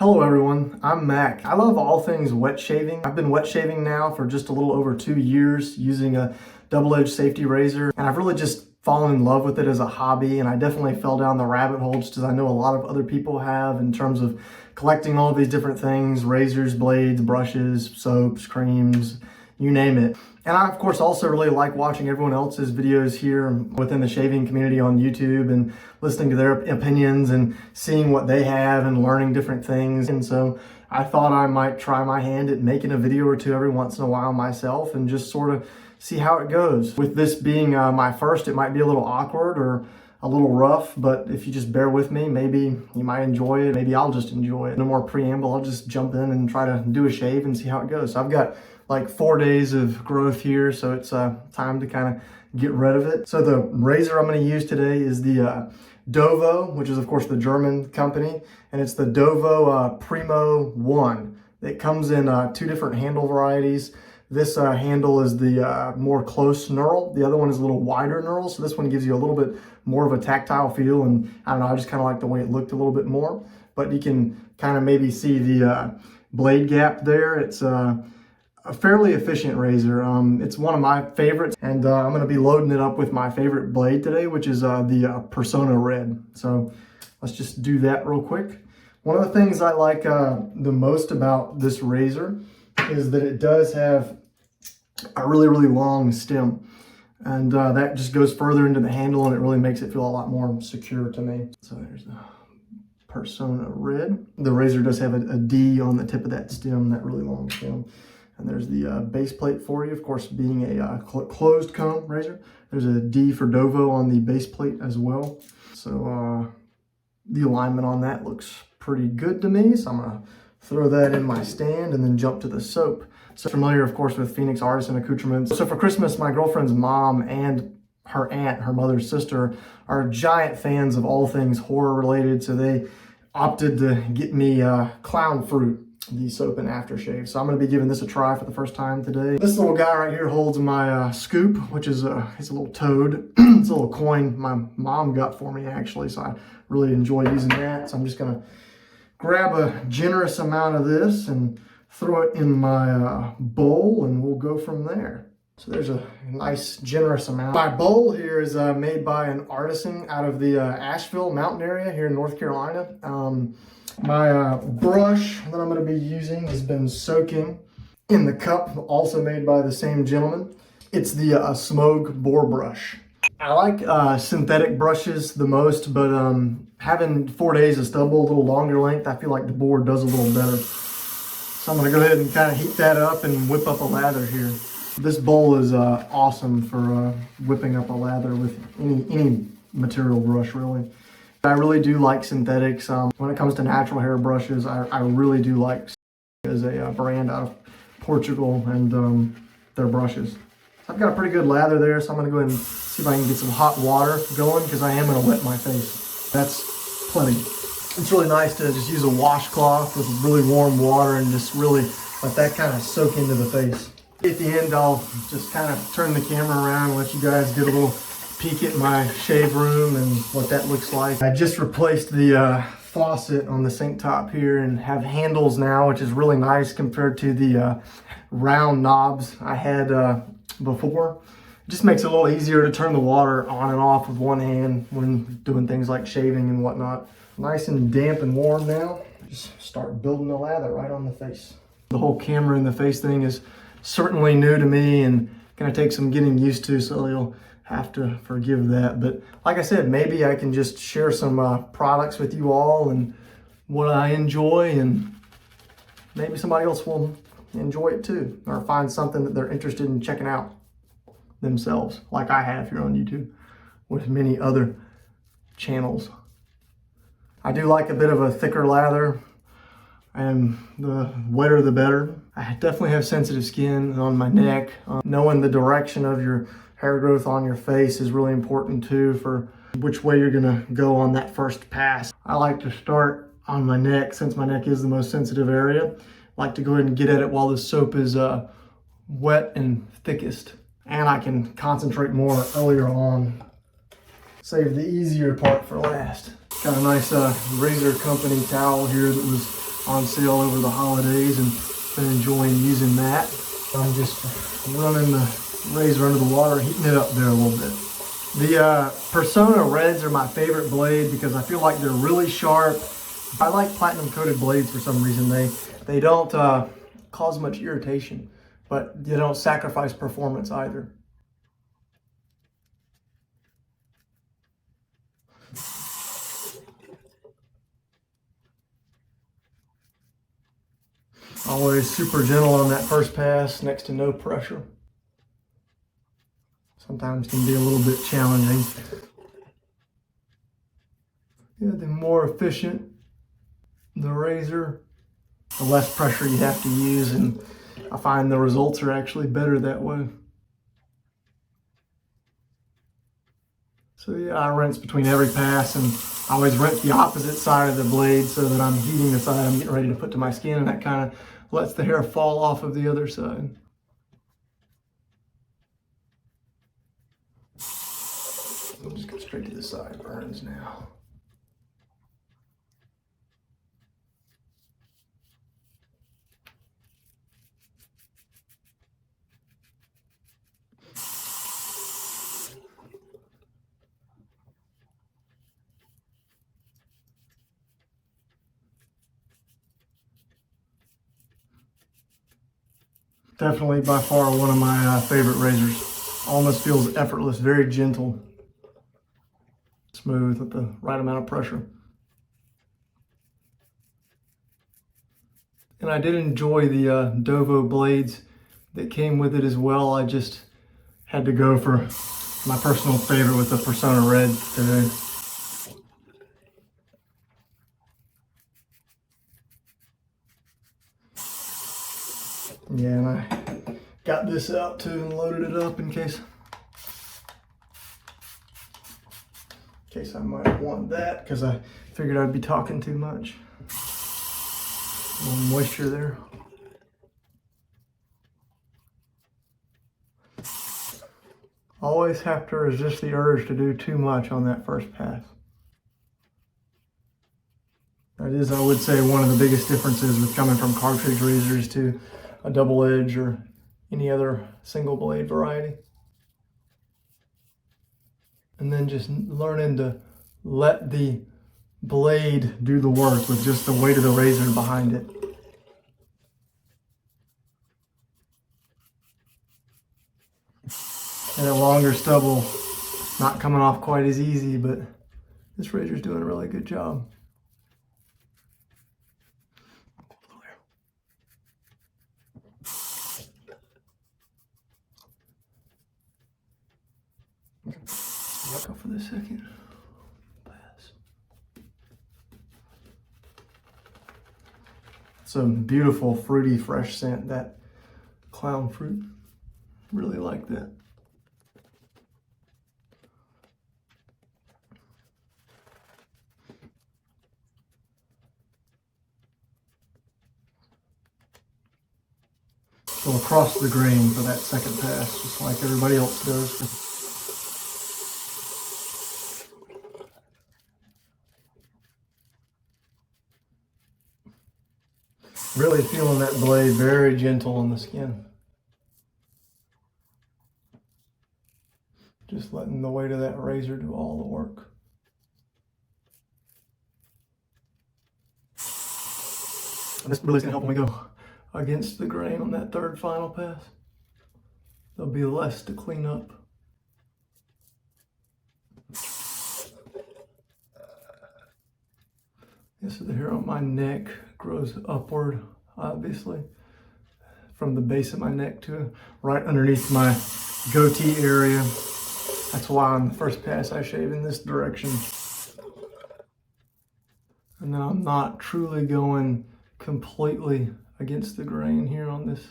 Hello everyone, I'm Mac. I love all things wet shaving. I've been wet shaving now for just a little over 2 years using a double-edged safety razor, and I've really just fallen in love with it as a hobby, and I definitely fell down the rabbit hole just as I know a lot of other people have in terms of collecting all of these different things: razors, blades, brushes, soaps, creams, you name it. And I, of course, also really like watching everyone else's videos here within the shaving community on YouTube and listening to their opinions and seeing what they have and learning different things. And so I thought I might try my hand at making a video or two every once in a while myself and just sort of see how it goes. With this being my first, it might be a little awkward or a little rough, but if you just bear with me, maybe you might enjoy it. Maybe I'll just enjoy it. No more preamble, I'll just jump in and try to do a shave and see how it goes. So I've got like 4 days of growth here, so it's time to kind of get rid of it. So the razor I'm going to use today is the Dovo, which is of course the German company, and it's the Dovo Primo 1. It comes in 2 different handle varieties. This handle is the more close knurl. The other one is a little wider knurl, so this one gives you a little bit more of a tactile feel, and I don't know, I just kind of like the way it looked a little bit more. But you can kind of maybe see the blade gap there. It's a fairly efficient razor. It's one of my favorites, and I'm going to be loading it up with my favorite blade today, which is the Persona Red. So let's just do that real quick. One of the things I like the most about this razor is that it does have a really long stem, and that just goes further into the handle, and it really makes it feel a lot more secure to me. So there's the Persona Red. The razor does have a D on the tip of that stem, that really long stem. And there's the base plate for you, of course, being a closed comb razor. There's a D for Dovo on the base plate as well. So the alignment on that looks pretty good to me. So I'm gonna throw that in my stand and then jump to the soap. So familiar, of course, with Phoenix Artisan Accoutrements. So for Christmas, my girlfriend's mom and her aunt, her mother's sister, are giant fans of all things horror related. So they opted to get me Clown Fruit, the soap and aftershave. So I'm going to be giving this a try for the first time today. This little guy right here holds my scoop, which is it's a little toad. It's a little coin my mom got for me, actually, so I really enjoy using that. So I'm just going to grab a generous amount of this and throw it in my bowl, and we'll go from there. So there's a nice generous amount. My bowl here is made by an artisan out of the Asheville mountain area here in North Carolina. My brush that I'm going to be using has been soaking in the cup, also made by the same gentleman. It's the Semogue boar brush. I like synthetic brushes the most, but having 4 days of stubble, a little longer length, I feel like the boar does a little better. So I'm going to go ahead and kind of heat that up and whip up a lather here. This bowl is awesome for whipping up a lather with any material brush, really. I really do like synthetics. When it comes to natural hair brushes, I really do like as a brand out of Portugal and their brushes. I've got a pretty good lather there, so I'm going to go ahead and see if I can get some hot water going, because I am going to wet my face. That's plenty. It's really nice to just use a washcloth with really warm water and just really let that kind of soak into the face. At the end, I'll just kind of turn the camera around and let you guys get a little peek at my shave room and what that looks like. I just replaced the faucet on the sink top here and have handles now, which is really nice compared to the round knobs I had before. It just makes it a little easier to turn the water on and off with one hand when doing things like shaving and whatnot. Nice and damp and warm now. Just start building the lather right on the face. The whole camera in the face thing is certainly new to me and gonna take some getting used to, so you'll have to forgive that. But like I said, maybe I can just share some products with you all and what I enjoy, and maybe somebody else will enjoy it too, or find something that they're interested in checking out themselves, like I have here on YouTube with many other channels. I do like a bit of a thicker lather, and the wetter the better. I definitely have sensitive skin on my neck. Knowing the direction of your hair growth on your face is really important too, for which way you're gonna go on that first pass. I like to start on my neck, since my neck is the most sensitive area. I like to go ahead and get at it while the soap is wet and thickest. And I can concentrate more earlier on. Save the easier part for last. Got a nice razor company towel here that was on sale over the holidays and been enjoying using that. I'm just running the razor under the water, heating it up there a little bit. The Persona Reds are my favorite blade because I feel like they're really sharp. I like platinum coated blades for some reason. They don't cause much irritation, but they don't sacrifice performance either. Always super gentle on that first pass, next to no pressure. Sometimes can be a little bit challenging. Yeah, the more efficient the razor, the less pressure you have to use, and I find the results are actually better that way. So yeah, I rinse between every pass, and I always rinse the opposite side of the blade so that I'm heating the side I'm getting ready to put to my skin, and that kind of lets the hair fall off of the other side. I'll just go straight to the sideburns now. Definitely by far one of my favorite razors. Almost feels effortless, very gentle. Smooth with the right amount of pressure. And I did enjoy the Dovo blades that came with it as well. I just had to go for my personal favorite with the Persona Red today. Yeah, and I got this out too and loaded it up in case I might want that, because I figured I'd be talking too much. A little moisture there. Always have to resist the urge to do too much on that first pass. That is, I would say, one of the biggest differences with coming from cartridge razors to a double edge or any other single blade variety. And then just learning to let the blade do the work with just the weight of the razor behind it. And a longer stubble, not coming off quite as easy, but this razor's doing a really good job. Back up for this second. Pass. Some beautiful fruity fresh scent, that clown fruit. Really like that. Go across the grain for that second pass, just like everybody else does. Really feeling that blade very gentle on the skin. Just letting the weight of that razor do all the work. And this really is going to help when we go against the grain on that third final pass. There'll be less to clean up. Yeah, so the hair on my neck grows upward, obviously, from the base of my neck to right underneath my goatee area. That's why on the first pass I shave in this direction. And then I'm not truly going completely against the grain here on this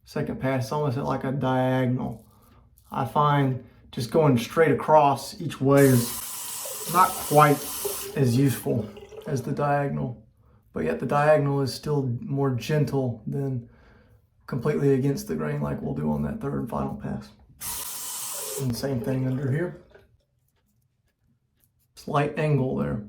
second pass. It's almost at like a diagonal. I find just going straight across each way is not quite as useful as the diagonal, but yet the diagonal is still more gentle than completely against the grain like we'll do on that third and final pass. And same thing under here. Slight angle there.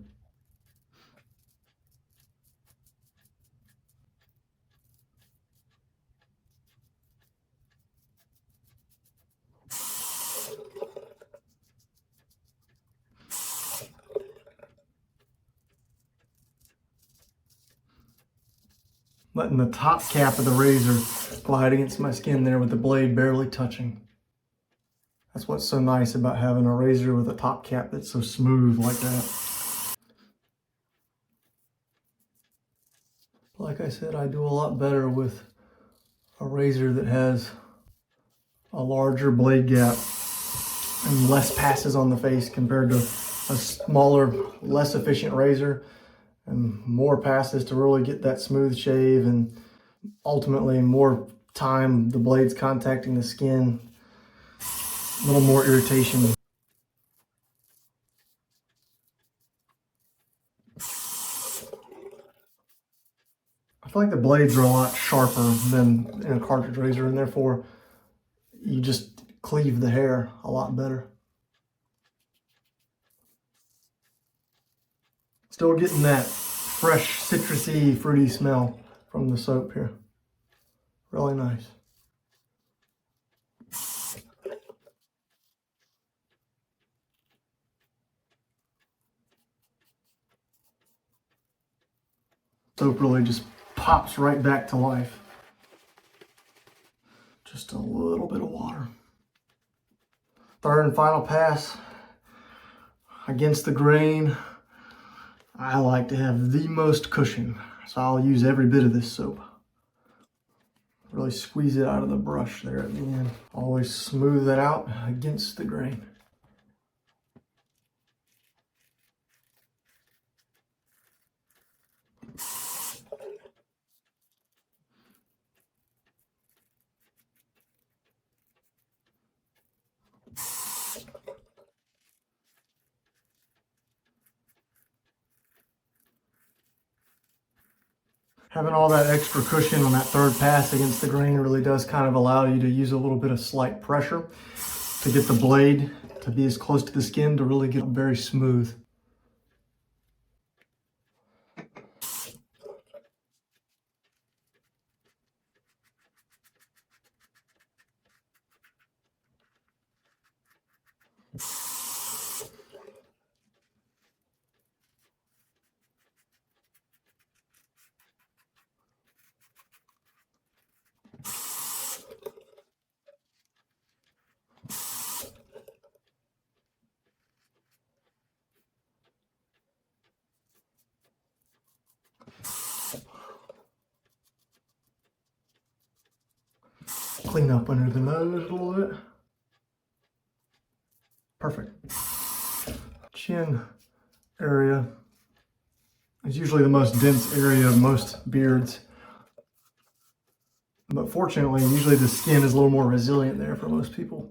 letting the top cap of the razor glide against my skin there with the blade barely touching. That's what's so nice about having a razor with a top cap that's so smooth like that. Like I said, I do a lot better with a razor that has a larger blade gap and less passes on the face compared to a smaller, less efficient razor and more passes to really get that smooth shave, and ultimately more time the blade's contacting the skin, a little more irritation. I feel like the blades are a lot sharper than in a cartridge razor, and therefore you just cleave the hair a lot better. Still getting that fresh, citrusy, fruity smell from the soap here. Really nice. Soap really just pops right back to life. Just a little bit of water. Third and final pass against the grain. I like to have the most cushion, so I'll use every bit of this soap. Really squeeze it out of the brush there at the end. Always smooth it out against the grain. Having all that extra cushion on that third pass against the grain really does kind of allow you to use a little bit of slight pressure to get the blade to be as close to the skin to really get very smooth. Clean up under the nose a little bit. Perfect. Chin area is usually the most dense area of most beards. But fortunately, usually the skin is a little more resilient there for most people,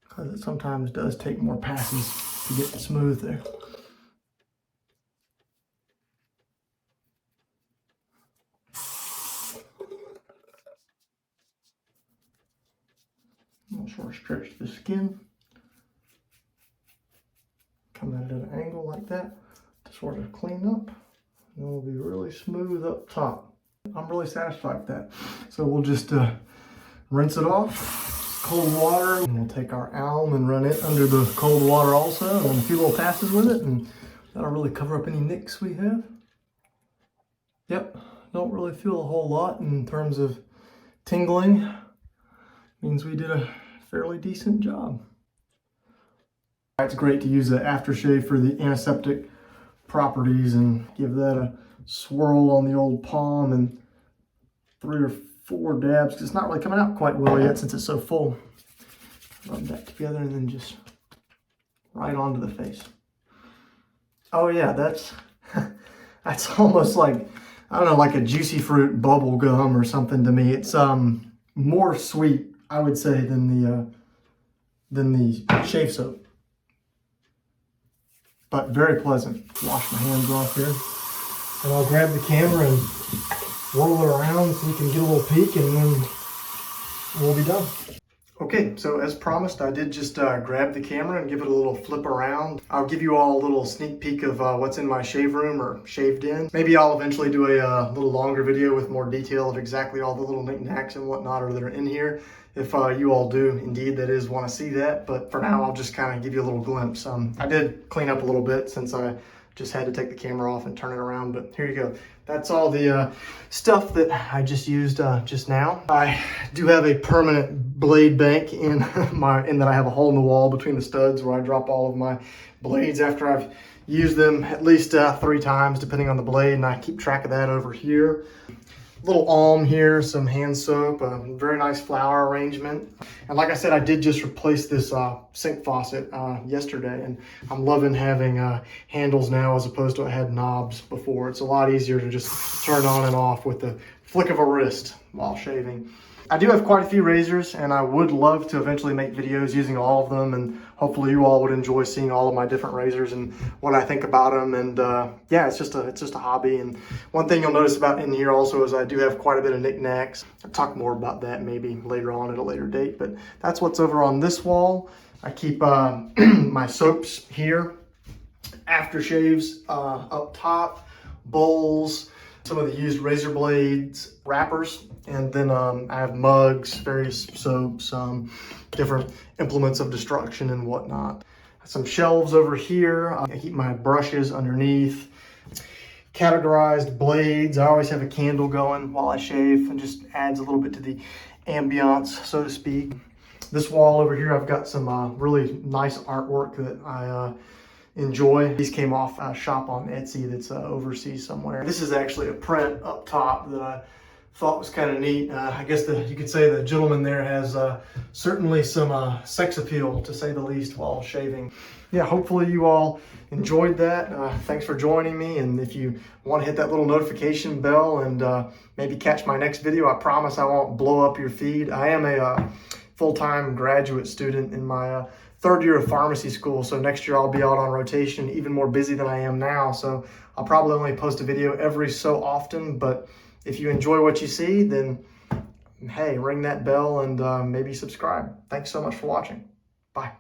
because it sometimes does take more passes to get smooth there. I'll sort of stretch the skin, come at an angle like that to sort of clean up, and it'll be really smooth up top. I'm really satisfied with that. So we'll just rinse it off, cold water, and we'll take our alum and run it under the cold water also, and a few little passes with it, and that'll really cover up any nicks we have. Yep, don't really feel a whole lot in terms of tingling. Means we did a fairly decent job. It's great to use the aftershave for the antiseptic properties and give that a swirl on the old palm and 3 or 4 dabs, because it's not really coming out quite well yet since it's so full. Rub that together and then just right onto the face. Oh yeah, that's that's almost like, I don't know, like a juicy fruit bubble gum or something to me. It's more sweet, I would say, than the shave soap, but very pleasant. Wash my hands off here, and I'll grab the camera and roll it around so you can get a little peek, and then we'll be done. Okay, so as promised, I did just grab the camera and give it a little flip around. I'll give you all a little sneak peek of what's in my shave room, or shaved in. Maybe I'll eventually do a little longer video with more detail of exactly all the little knickknacks and whatnot that are in here, if you all do indeed, that is, want to see that. But for now, I'll just kind of give you a little glimpse. I did clean up a little bit since I just had to take the camera off and turn it around, but here you go. That's all the stuff that I just used just now. I do have a permanent blade bank in that I have a hole in the wall between the studs where I drop all of my blades after I've used them at least 3 times, depending on the blade, and I keep track of that over here. Little alm here, some hand soap, a very nice flower arrangement. And like I said, I did just replace this sink faucet yesterday, and I'm loving having handles now as opposed to I had knobs before. It's a lot easier to just turn on and off with the flick of a wrist while shaving. I do have quite a few razors, and I would love to eventually make videos using all of them, and hopefully you all would enjoy seeing all of my different razors and what I think about them. And yeah, it's just a hobby. And one thing you'll notice about in here also is I do have quite a bit of knickknacks. I'll talk more about that maybe later on at a later date, but that's what's over on this wall. I keep my soaps here, aftershaves up top, bowls, some of the used razor blades, wrappers, and then I have mugs, various soaps, different implements of destruction and whatnot. Some shelves over here. I keep my brushes underneath. Categorized blades. I always have a candle going while I shave, and just adds a little bit to the ambiance, so to speak. This wall over here, I've got some really nice artwork that I enjoy. These came off a shop on Etsy that's overseas somewhere. This is actually a print up top that I thought was kind of neat. I guess you could say the gentleman there has certainly some sex appeal, to say the least, while shaving. Yeah, hopefully you all enjoyed that. Thanks for joining me, and if you want to hit that little notification bell and maybe catch my next video, I promise I won't blow up your feed. I am a full-time graduate student in my 3rd year of pharmacy school, so next year I'll be out on rotation, even more busy than I am now, so I'll probably only post a video every so often. But if you enjoy what you see, then hey, ring that bell and maybe subscribe. Thanks so much for watching. Bye.